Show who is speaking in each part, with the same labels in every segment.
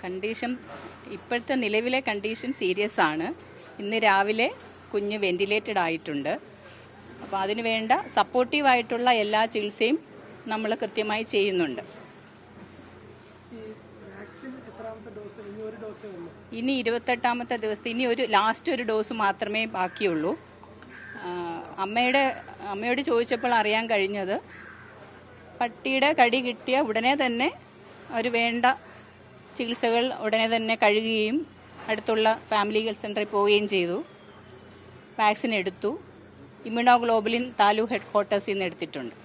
Speaker 1: Condition ഇപ്പോഴത്തെ നിലവിലെ condition serious ആണ്. ഇന്ന് രാവിലെ കുഞ്ഞ് വെന്റിലേറ്റഡ് ആയിട്ടുണ്ട്. അപ്പോൾ അതിന് വേണ്ട സപ്പോർട്ടീവായിട്ടുള്ള എല്ലാ ചികിത്സയും നമ്മൾ കൃത്യമായി ചെയ്യുന്നുണ്ട്. ഇനി 28ാമത്തെ ദിവസത്തെ ഇനി ലാസ്റ്റ് ഒരു ഡോസ് മാത്രമേ ബാക്കിയുള്ളൂ. അമ്മയോട് ചോദിച്ചപ്പോൾ അറിയാൻ കഴിഞ്ഞത് പട്ടിയുടെ കടി കിട്ടിയ ഉടനെ തന്നെ ഒരു വേണ്ട ചികിത്സകൾ ഉടനെ തന്നെ കഴുകുകയും അടുത്തുള്ള ഫാമിലി ഹെൽത്ത് സെൻ്ററിൽ പോവുകയും ചെയ്തു. വാക്സിൻ എടുത്തു. ഇമ്മ്യൂണോഗ്ലോബുലിൻ താലൂക്ക് ഹെഡ് ക്വാർട്ടേഴ്സിൽ നിന്ന് എടുത്തിട്ടുണ്ട്.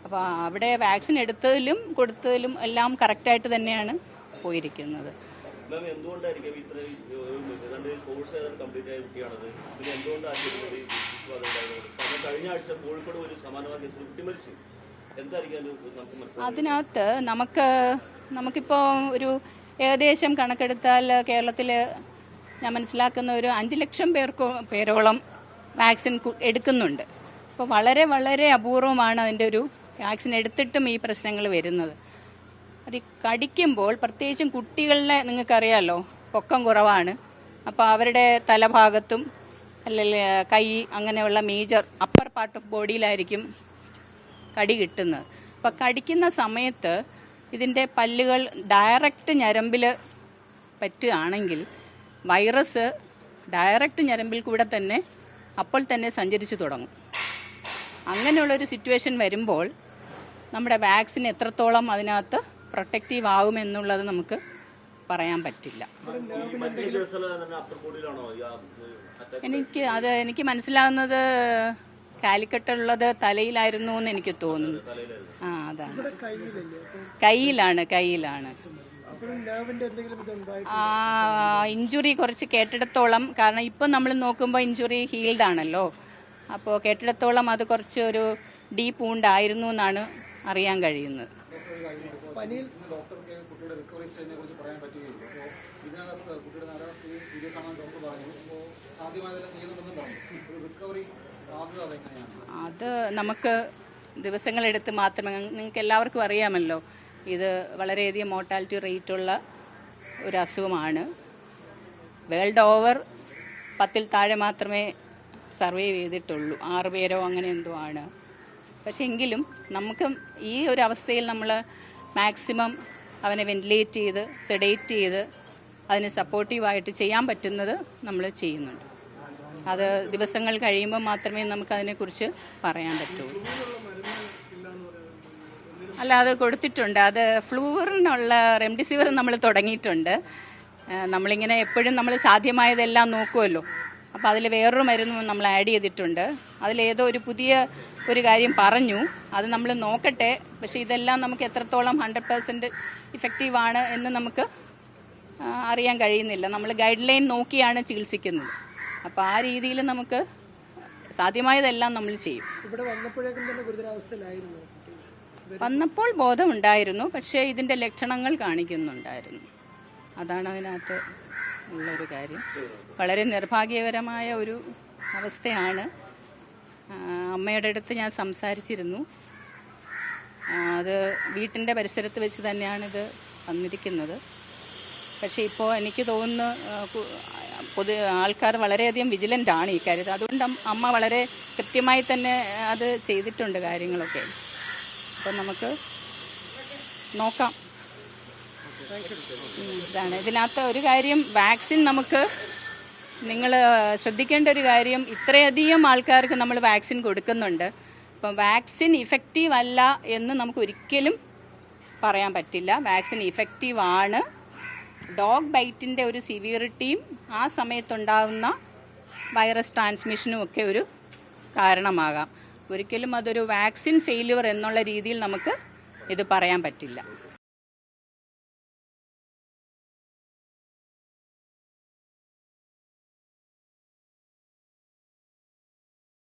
Speaker 1: അപ്പോൾ അവിടെ വാക്സിൻ എടുത്തതിലും കൊടുത്തതിലും എല്ലാം കറക്റ്റായിട്ട് തന്നെയാണ് പോയിരിക്കുന്നത്. അതിനകത്ത് നമുക്കിപ്പോൾ ഒരു ഏകദേശം കണക്കെടുത്താൽ കേരളത്തിൽ ഞാൻ മനസ്സിലാക്കുന്ന ഒരു 5 ലക്ഷം പേരോളം വാക്സിൻ എടുക്കുന്നുണ്ട്. അപ്പോൾ വളരെ വളരെ അപൂർവമാണ് അതിൻ്റെ ഒരു വാക്സിൻ എടുത്തിട്ടും ഈ പ്രശ്നങ്ങൾ വരുന്നത്. അത് കടിക്കുമ്പോൾ പ്രത്യേകിച്ചും കുട്ടികളിലെ നിങ്ങൾക്കറിയാമല്ലോ പൊക്കം കുറവാണ്. അപ്പോൾ അവരുടെ തലഭാഗത്തും അല്ലെങ്കിൽ കൈ അങ്ങനെയുള്ള മേജർ അപ്പർ പാർട്ട് ഓഫ് ബോഡിയിലായിരിക്കും കടി കിട്ടുന്നത്. അപ്പോൾ കടിക്കുന്ന സമയത്ത് ഇതിൻ്റെ പല്ലുകൾ ഡയറക്റ്റ് ഞരമ്പിൽ പറ്റുകയാണെങ്കിൽ വൈറസ് ഡയറക്റ്റ് ഞരമ്പിൽ കൂടെ തന്നെ അപ്പോൾ തന്നെ സഞ്ചരിച്ചു തുടങ്ങും. അങ്ങനെയുള്ളൊരു സിറ്റുവേഷൻ വരുമ്പോൾ നമ്മുടെ വാക്സിൻ എത്രത്തോളം അതിനകത്ത് പ്രൊട്ടക്റ്റീവ് ആകുമെന്നുള്ളത് നമുക്ക് പറയാൻ പറ്റില്ല. എനിക്ക് മനസ്സിലാകുന്നത് കാലിക്കട്ടുള്ളത് തലയിലായിരുന്നു എന്ന് എനിക്ക് തോന്നുന്നു. അതാണ് കയ്യിലാണ്. ഇഞ്ചുറി കുറച്ച് കേട്ടിടത്തോളം, കാരണം ഇപ്പം നമ്മൾ നോക്കുമ്പോൾ ഇഞ്ചുറി ഹീൽഡ് ആണല്ലോ. അപ്പോൾ കേട്ടിടത്തോളം അത് കുറച്ച് ഒരു ഡീപ്പ് വൂണ്ട് ആയിരുന്നു എന്നാണ് അറിയാൻ കഴിയുന്നത്. അത് നമുക്ക് ദിവസങ്ങളെടുത്ത് മാത്രമേ, നിങ്ങൾക്ക് എല്ലാവർക്കും അറിയാമല്ലോ ഇത് വളരെയധികം മോർട്ടാലിറ്റി റേറ്റുള്ള ഒരു അസുഖമാണ്. വേൾഡ് ഓവർ 10-ൽ താഴെ മാത്രമേ സർവൈവ് ചെയ്തിട്ടുള്ളൂ. 6 പേരോ അങ്ങനെ എന്തോ ആണ്. പക്ഷെ എങ്കിലും നമുക്ക് ഈ ഒരു അവസ്ഥയിൽ നമ്മൾ മാക്സിമം അവനെ വെന്റിലേറ്റ് ചെയ്ത് സെഡേറ്റ് ചെയ്ത് അതിന് സപ്പോർട്ടീവായിട്ട് ചെയ്യാൻ പറ്റുന്നത് നമ്മൾ ചെയ്യുന്നുണ്ട്. അത് ദിവസങ്ങൾ കഴിയുമ്പോൾ മാത്രമേ നമുക്കതിനെക്കുറിച്ച് പറയാൻ പറ്റുള്ളൂ. അല്ല, അത് കൊടുത്തിട്ടുണ്ട്. അത് ഫ്ലൂറിനുള്ള റെംഡെസിവിർ നമ്മൾ തുടങ്ങിയിട്ടുണ്ട്. നമ്മളിങ്ങനെ എപ്പോഴും നമ്മൾ സാധ്യമായതെല്ലാം നോക്കുമല്ലോ. അപ്പോൾ അതിൽ വേറൊരു മരുന്നും നമ്മൾ ആഡ് ചെയ്തിട്ടുണ്ട്. അതിലേതോ ഒരു പുതിയ ഒരു കാര്യം പറഞ്ഞു, അത് നമ്മൾ നോക്കട്ടെ. പക്ഷേ ഇതെല്ലാം നമുക്ക് എത്രത്തോളം 100% ഇഫക്റ്റീവാണ് എന്ന് നമുക്ക് അറിയാൻ കഴിയുന്നില്ല. നമ്മൾ ഗൈഡ് ലൈൻ നോക്കിയാണ് ചികിത്സിക്കുന്നത്. അപ്പോൾ ആ രീതിയിൽ നമുക്ക് സാധ്യമായതെല്ലാം നമ്മൾ ചെയ്യും. വന്നപ്പോൾ ബോധമുണ്ടായിരുന്നു, പക്ഷേ ഇതിൻ്റെ ലക്ഷണങ്ങൾ കാണിക്കുന്നുണ്ടായിരുന്നു. അതാണ് അതിനകത്ത് ഉള്ളൊരു കാര്യം. വളരെ നിർഭാഗ്യകരമായ ഒരു അവസ്ഥയാണ്. അമ്മയുടെ അടുത്ത് ഞാൻ സംസാരിച്ചിരുന്നു. അത് വീട്ടിൻ്റെ പരിസരത്ത് വെച്ച് തന്നെയാണിത് വന്നിരിക്കുന്നത്. പക്ഷേ ഇപ്പോൾ എനിക്ക് തോന്നുന്നു ആൾക്കാർ വളരെയധികം വിജിലൻ്റ് ആണ് ഈ കാര്യത്തിൽ. അതുകൊണ്ട് അമ്മ വളരെ കൃത്യമായി തന്നെ അത് ചെയ്തിട്ടുണ്ട് കാര്യങ്ങളൊക്കെ. അപ്പം നമുക്ക് നോക്കാം. ഇതാണ് ഇതിനകത്ത് ഒരു കാര്യം. വാക്സിൻ നമുക്ക് നിങ്ങൾ ശ്രദ്ധിക്കേണ്ട ഒരു കാര്യം, ഇത്രയധികം ആൾക്കാർക്ക് നമ്മൾ വാക്സിൻ കൊടുക്കുന്നുണ്ട്. അപ്പം വാക്സിൻ ഇഫക്റ്റീവ് അല്ല എന്ന് നമുക്ക് ഒരിക്കലും പറയാൻ പറ്റില്ല. വാക്സിൻ ഇഫക്റ്റീവ് ആണ്. ഡോഗ് ബൈറ്റിൻ്റെ ഒരു സിവിയറിറ്റിയും ആ സമയത്തുണ്ടാകുന്ന വൈറസ് ട്രാൻസ്മിഷനും ഒക്കെ ഒരു കാരണമാകാം. ഒരിക്കലും അതൊരു വാക്സിൻ ഫെയിലിയർ എന്നുള്ള രീതിയിൽ നമുക്ക് ഇത് പറയാൻ പറ്റില്ല.